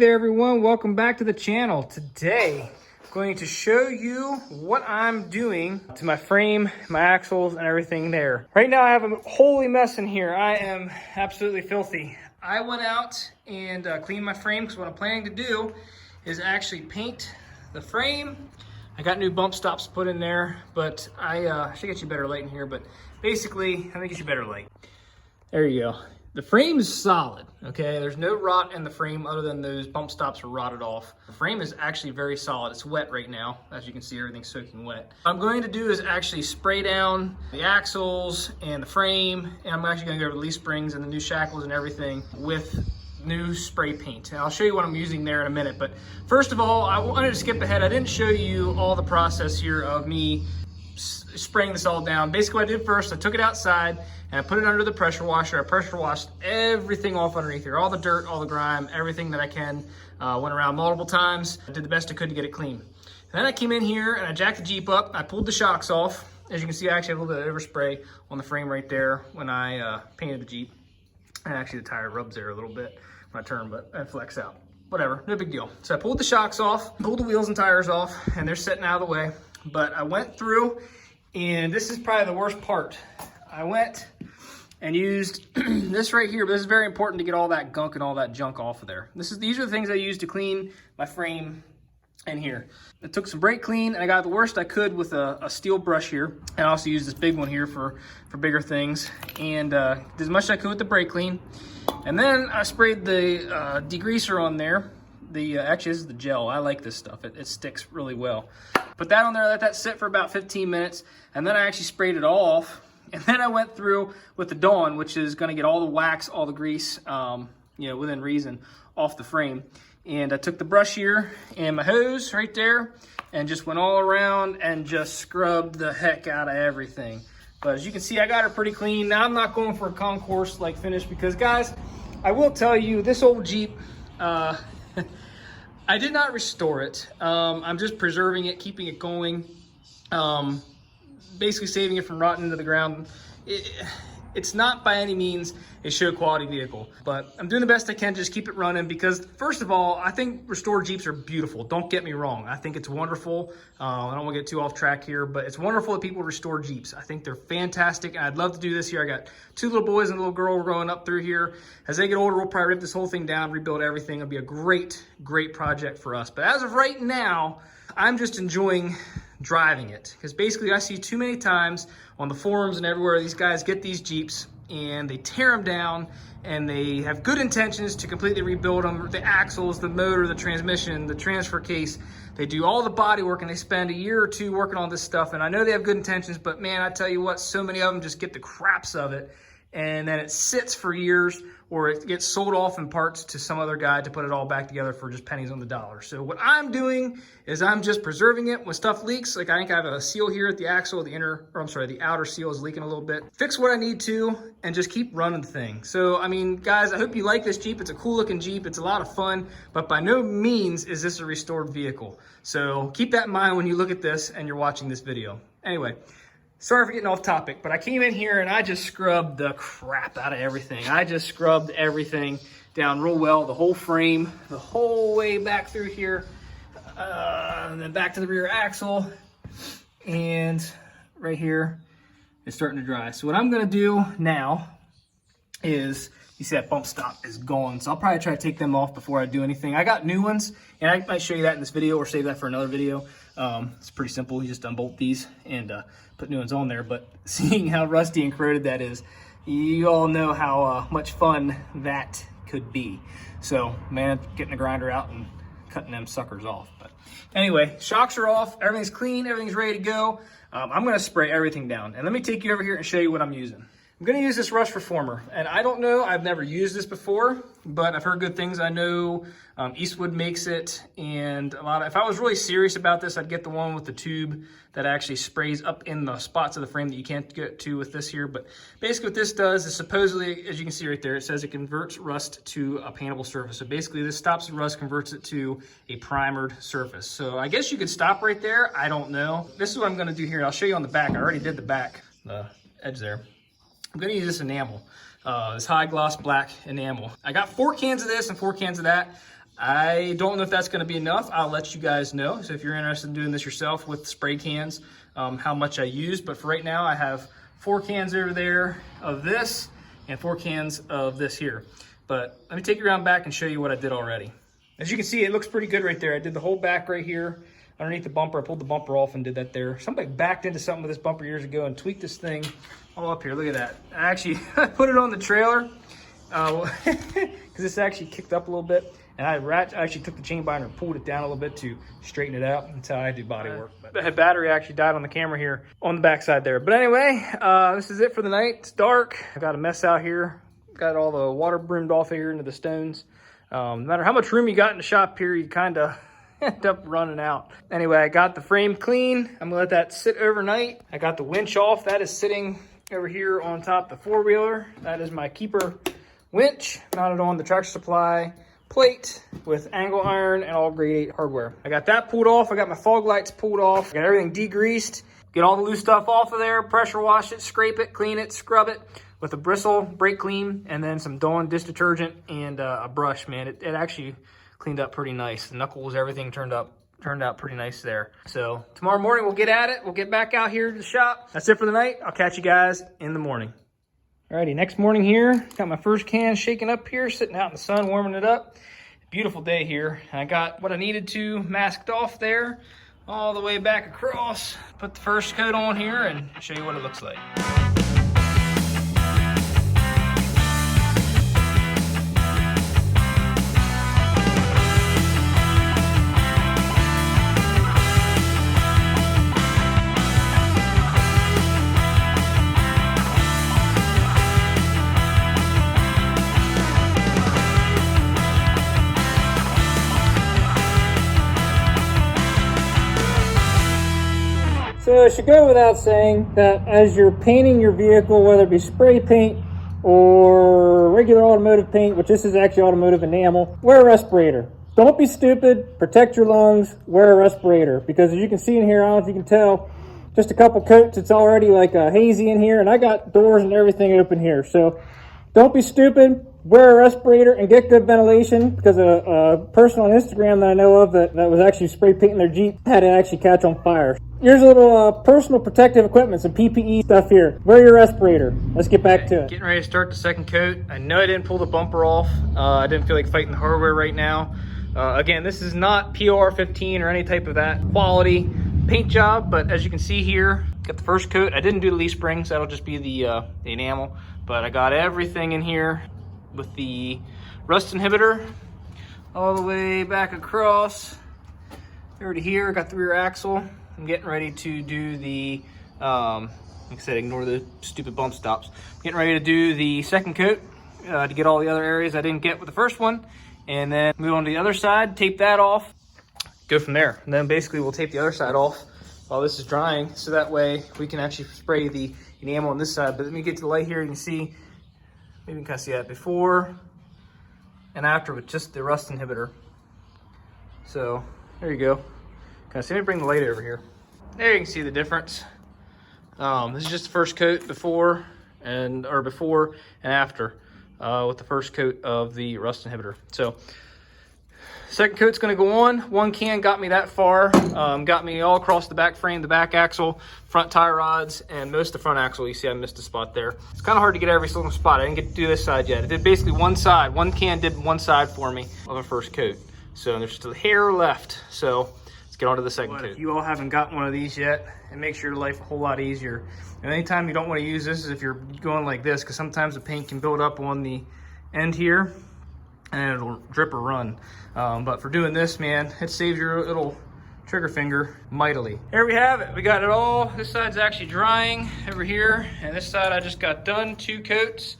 there everyone, welcome back to the channel. Today I'm going to show you what I'm doing to my frame, my axles, and everything there. Right now I have a holy mess in here. I am absolutely filthy. I went out and cleaned my frame because what I'm planning to do is actually paint the frame. I got new bump stops put in there, but I should get you better light in here, but basically, let me get you better light. There you go. The frame is solid, okay? There's no rot in the frame other than those bump stops are rotted off. The frame is actually very solid. It's wet right now. As you can see, everything's soaking wet. What I'm going to do is actually spray down the axles and the frame, and I'm actually gonna go over the leaf springs and the new shackles and everything with new spray paint. And I'll show you what I'm using there in a minute, but first of all, I wanted to skip ahead. I didn't show you all the process here of me spraying this all down. Basically what I did first, I took it outside and I put it under the pressure washer. I pressure washed everything off underneath here, all the dirt, all the grime, everything that I can. Went around multiple times. I did the best I could to get it clean. And then I came in here and I jacked the Jeep up. I pulled the shocks off. As you can see, I actually have a little bit of overspray on the frame right there when I painted the Jeep. And actually the tire rubs there a little bit when I turn, but it flex out. Whatever, no big deal. So I pulled the shocks off, pulled the wheels and tires off, and they're sitting out of the way. But I went through, and this is probably the worst part. I went and used this right here, but this is very important to get all that gunk and all that junk off of there. These are the things I used to clean my frame in here. I took some brake clean and I got the worst I could with a steel brush here. And I also used this big one here for bigger things. And did as much as I could with the brake clean. And then I sprayed the degreaser on there. Actually, this is the gel. I like this stuff. It sticks really well. Put that on there, let that sit for about 15 minutes. And then I actually sprayed it all off. And then I went through with the Dawn, which is gonna get all the wax, all the grease, within reason, off the frame. And I took the brush here and my hose right there and just went all around and just scrubbed the heck out of everything. But as you can see, I got it pretty clean. Now I'm not going for a concourse like finish because guys, I will tell you, this old Jeep, I did not restore it. I'm just preserving it, keeping it going. Basically saving it from rotting into the ground. It's not by any means a show quality vehicle, but I'm doing the best I can to just keep it running because first of all, I think restored Jeeps are beautiful. Don't get me wrong. I think it's wonderful. I don't want to get too off track here, but it's wonderful that people restore Jeeps. I think they're fantastic and I'd love to do this here. I got two little boys and a little girl growing up through here. As they get older, we'll probably rip this whole thing down, rebuild everything. It'll be a great, great project for us. But as of right now, I'm just enjoying driving it because basically I see too many times on the forums and everywhere these guys get these Jeeps and they tear them down and they have good intentions to completely rebuild them, the axles, the motor, the transmission, the transfer case. They do all the body work and they spend a year or two working on this stuff, and I know they have good intentions, but man, I tell you what, so many of them just get the craps of it and then it sits for years or it gets sold off in parts to some other guy to put it all back together for just pennies on the dollar. So what I'm doing is I'm just preserving it. When stuff leaks, like I think I have a seal here at the axle, the outer seal is leaking a little bit. Fix what I need to and just keep running the thing. So, I mean, guys, I hope you like this Jeep. It's a cool looking Jeep. It's a lot of fun, but by no means is this a restored vehicle. So keep that in mind when you look at this and you're watching this video. Anyway, sorry for getting off topic, but I came in here and I just scrubbed the crap out of everything. I just scrubbed everything down real well, the whole frame, the whole way back through here, and then back to the rear axle, and right here, it's starting to dry. So what I'm gonna do now is, you see that bump stop is gone, so I'll probably try to take them off before I do anything. I got new ones, and I might show you that in this video or save that for another video. It's pretty simple. You just unbolt these and put new ones on there. But seeing how rusty and corroded that is, you all know how much fun that could be. So, man, getting the grinder out and cutting them suckers off. But anyway, shocks are off. Everything's clean. Everything's ready to go. I'm going to spray everything down. And let me take you over here and show you what I'm using. I'm going to use this Rush Reformer, and I don't know, I've never used this before, but I've heard good things. I know Eastwood makes it, and if I was really serious about this, I'd get the one with the tube that actually sprays up in the spots of the frame that you can't get to with this here. But basically what this does is supposedly, as you can see right there, it says it converts rust to a paintable surface. So basically this stops the rust, converts it to a primered surface. So I guess you could stop right there. I don't know. This is what I'm going to do here. I'll show you on the back. I already did the back, the edge there. I'm gonna use this enamel, this high gloss black enamel. I got 4 cans of this and 4 cans of that. I don't know if that's going to be enough. I'll let you guys know. So if you're interested in doing this yourself with spray cans, how much I use. But for right now, I have 4 cans over there of this and 4 cans of this here. But let me take you around back and show you what I did already. As you can see, it looks pretty good right there. I did the whole back right here underneath the bumper. I pulled the bumper off and did that there. Somebody backed into something with this bumper years ago and tweaked this thing all up here. Look at that. I actually put it on the trailer because it's actually kicked up a little bit. And I actually took the chain binder and pulled it down a little bit to straighten it out. That's how I do body work. The battery actually died on the camera here on the back side there. But anyway, this is it for the night. It's dark. I got a mess out here. Got all the water broomed off here into the stones. No matter how much room you got in the shop here, you kind of end up running out. Anyway, I got the frame clean. I'm gonna let that sit overnight. I got the winch off. That is sitting over here on top of the 4-wheeler. That is my keeper winch mounted on the Tractor Supply plate with angle iron and all grade 8 hardware. I got that pulled off. I got my fog lights pulled off. I got everything degreased. Get all the loose stuff off of there, pressure wash it, scrape it, clean it, scrub it with a bristle, brake clean, and then some Dawn dish detergent and a brush, man. It actually cleaned up pretty nice. The knuckles, everything turned out pretty nice there. So tomorrow morning we'll get at it. We'll get back out here to the shop. That's it for the night. I'll catch you guys in the morning. Alrighty, next morning here, got my first can shaking up here, sitting out in the sun, warming it up. Beautiful day here. I got what I needed to masked off there, all the way back across. Put the first coat on here and show you what it looks like. So it should go without saying that as you're painting your vehicle, whether it be spray paint or regular automotive paint, which this is actually automotive enamel, wear a respirator. Don't be stupid, protect your lungs, wear a respirator. Because as you can see in here, I don't know if you can tell, just a couple coats, it's already like hazy in here, and I got doors and everything open here. So don't be stupid, wear a respirator and get good ventilation, because a person on Instagram that I know of that was actually spray painting their Jeep had it actually catch on fire. Here's a little personal protective equipment, some PPE stuff here. Wear your respirator. Let's get back to it. Getting ready to start the second coat. I know I didn't pull the bumper off. I didn't feel like fighting the hardware right now. Again, this is not PR15 or any type of that quality paint job, but as you can see here, got the first coat. I didn't do the leaf springs. That'll just be the enamel, but I got everything in here with the rust inhibitor all the way back across over to here. Got the rear axle. I'm getting ready to do the, like I said, ignore the stupid bump stops. I'm getting ready to do the second coat to get all the other areas I didn't get with the first one, and then move on to the other side, tape that off, go from there. And then basically we'll tape the other side off while this is drying, so that way we can actually spray the enamel on this side. But let me get to the light here. You can see, maybe you can kind of see that before and after with just the rust inhibitor. So there you go. Let me bring the light over here. There you can see the difference. This is just the first coat before and after with the first coat of the rust inhibitor. So second coat's gonna go on. One can got me that far. Got me all across the back frame, the back axle, front tie rods, and most of the front axle. You see I missed a spot there. It's kind of hard to get every single spot. I didn't get to do this side yet. I did basically one side. One can did one side for me of a first coat. So there's just a hair left. So get on to the second coat. If you all haven't got one of these yet, it makes your life a whole lot easier. And anytime you don't want to use this is if you're going like this, because sometimes the paint can build up on the end here and it'll drip or run. But for doing this, man, it saves your little trigger finger mightily. Here we have it. We got it all. This side's actually drying over here, and this side I just got done 2 coats,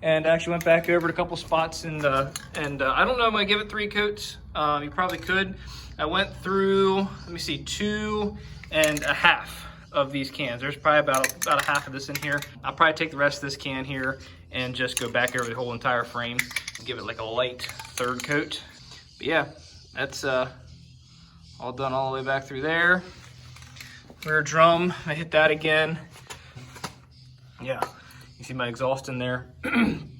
and actually went back over a couple spots and I don't know, I'm gonna give it 3 coats. You probably could. I went through, let me see, 2.5 of these cans. There's probably about a half of this in here. I'll probably take the rest of this can here and just go back over the whole entire frame and give it like a light 3rd coat. But yeah, that's all done all the way back through there. Rear drum, I hit that again. Yeah, you see my exhaust in there.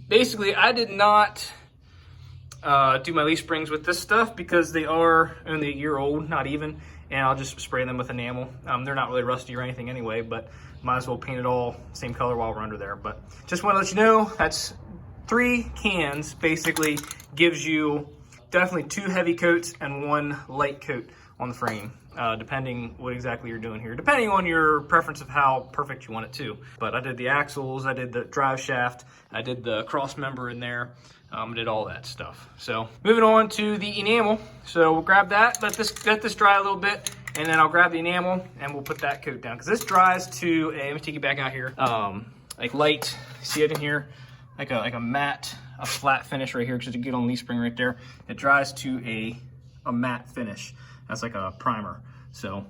Basically, I did not do my leaf springs with this stuff because they are only a year old, not even, and I'll just spray them with enamel. They're not really rusty or anything anyway, but might as well paint it all same color while we're under there. But just want to let you know, that's 3 cans basically gives you definitely 2 heavy coats and 1 light coat on the frame, depending what exactly you're doing here, depending on your preference of how perfect you want it to. But I did the axles, I did the drive shaft, I did the cross member in there, I did all that stuff. So moving on to the enamel. So we'll grab that, let this dry a little bit, and then I'll grab the enamel and we'll put that coat down. Because this dries to a, let me take you back out here, like light, see it in here? Like a matte, a flat finish right here, because you get on leaf spring right there. It dries to a matte finish. That's like a primer. So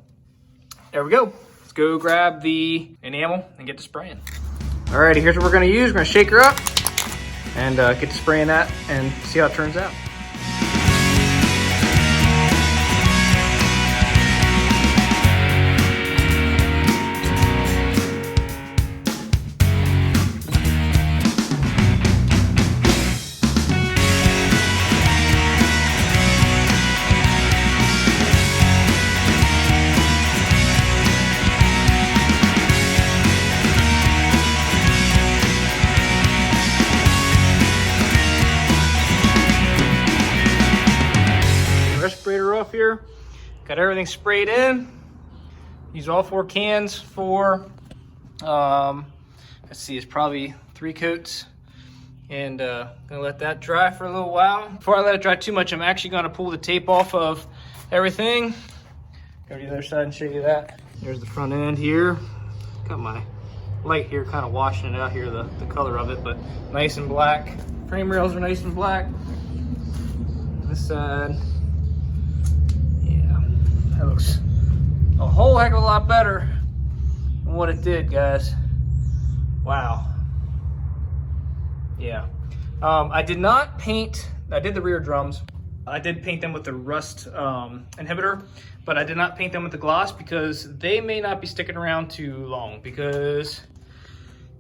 there we go. Let's go grab the enamel and get to spraying. Alrighty, here's what we're gonna use. We're gonna shake her up and get to spraying that and see how it turns out. Respirator off here, got everything sprayed in. Use all 4 cans for let's see, it's probably 3 coats, and gonna let that dry for a little while. Before I let it dry too much, I'm actually gonna pull the tape off of everything. Go to the other side and show you that. There's the front end here. Got my light here kind of washing it out here, the color of it, but nice and black. Frame rails are nice and black. This side, that looks a whole heck of a lot better than what it did, guys. Wow. Yeah. I did not paint, I did the rear drums. I did paint them with the rust inhibitor, but I did not paint them with the gloss because they may not be sticking around too long, because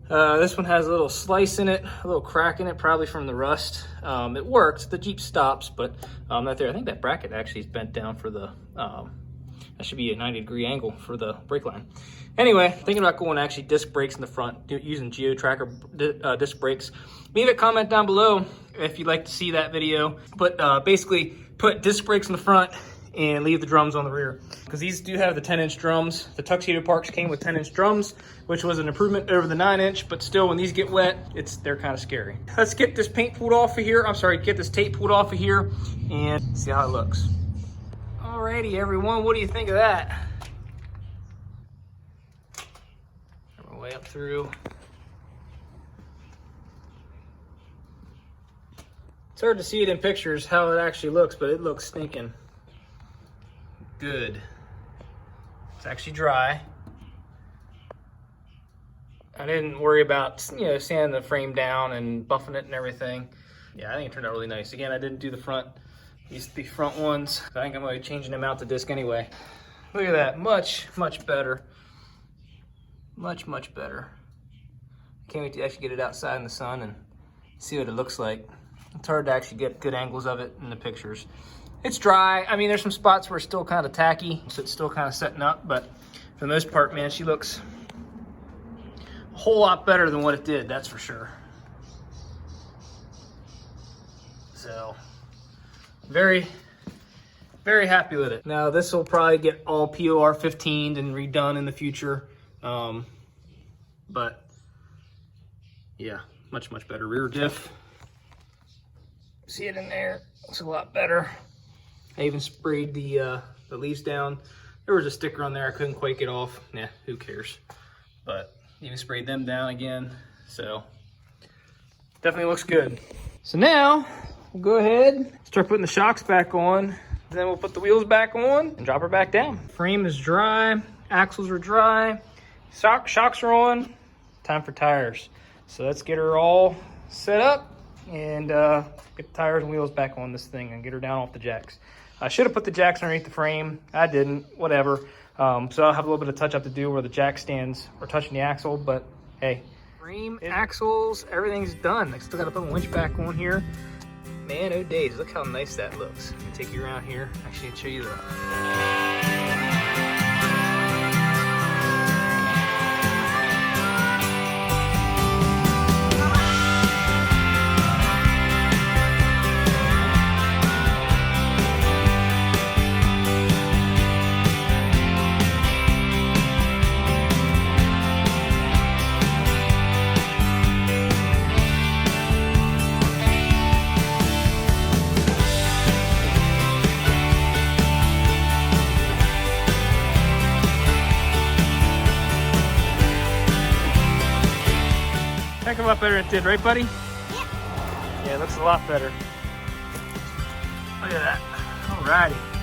this one has a little slice in it, a little crack in it, probably from the rust. It works, the Jeep stops, but not there. I think that bracket actually is bent down for the, that should be a 90-degree angle for the brake line. Anyway, thinking about going actually disc brakes in the front, using Geo Tracker disc brakes. Leave a comment down below if you'd like to see that video. But basically, put disc brakes in the front and leave the drums on the rear. Because these do have the 10-inch drums. The Tuxedo Parks came with 10-inch drums, which was an improvement over the 9-inch, but still when these get wet, they're kind of scary. Let's get this paint pulled off of here. I'm sorry, get this tape pulled off of here and see how it looks. Alrighty, everyone, what do you think of that? Our way up through. It's hard to see it in pictures how it actually looks, but it looks stinking good. It's actually dry. I didn't worry about, sanding the frame down and buffing it and everything. Yeah, I think it turned out really nice. Again, I didn't do the front. These front ones, I think I'm going to be changing them out to disc anyway. Look at that, much better. Much better. I can't wait to actually get it outside in the sun and see what it looks like. It's hard to actually get good angles of it in the pictures. It's dry. I mean, there's some spots where it's still kind of tacky, so it's still kind of setting up, but for the most part, man, she looks a whole lot better than what it did, that's for sure. So, very happy with it. Now this will probably get all POR 15'd and redone in the future. But yeah, much better. Rear diff. See it in there, it's a lot better. I even sprayed the leaves down. There was a sticker on there I couldn't quite get off. Nah, who cares? But even sprayed them down again. So definitely looks good. So now we'll go ahead, start putting the shocks back on. Then we'll put the wheels back on and drop her back down. Frame is dry, axles are dry, shocks are on. Time for tires. So let's get her all set up and get the tires and wheels back on this thing and get her down off the jacks. I should have put the jacks underneath the frame. I didn't, whatever. So I'll have a little bit of touch up to do where the jack stands are touching the axle, but hey. Frame, axles, everything's done. I still gotta put a winch back on here. Man, oh days, look how nice that looks. Let me take you around here. Actually, I'll show you the... Heck of a lot better than it did, right, buddy? Yeah. Yeah, it looks a lot better. Look at that. Alrighty.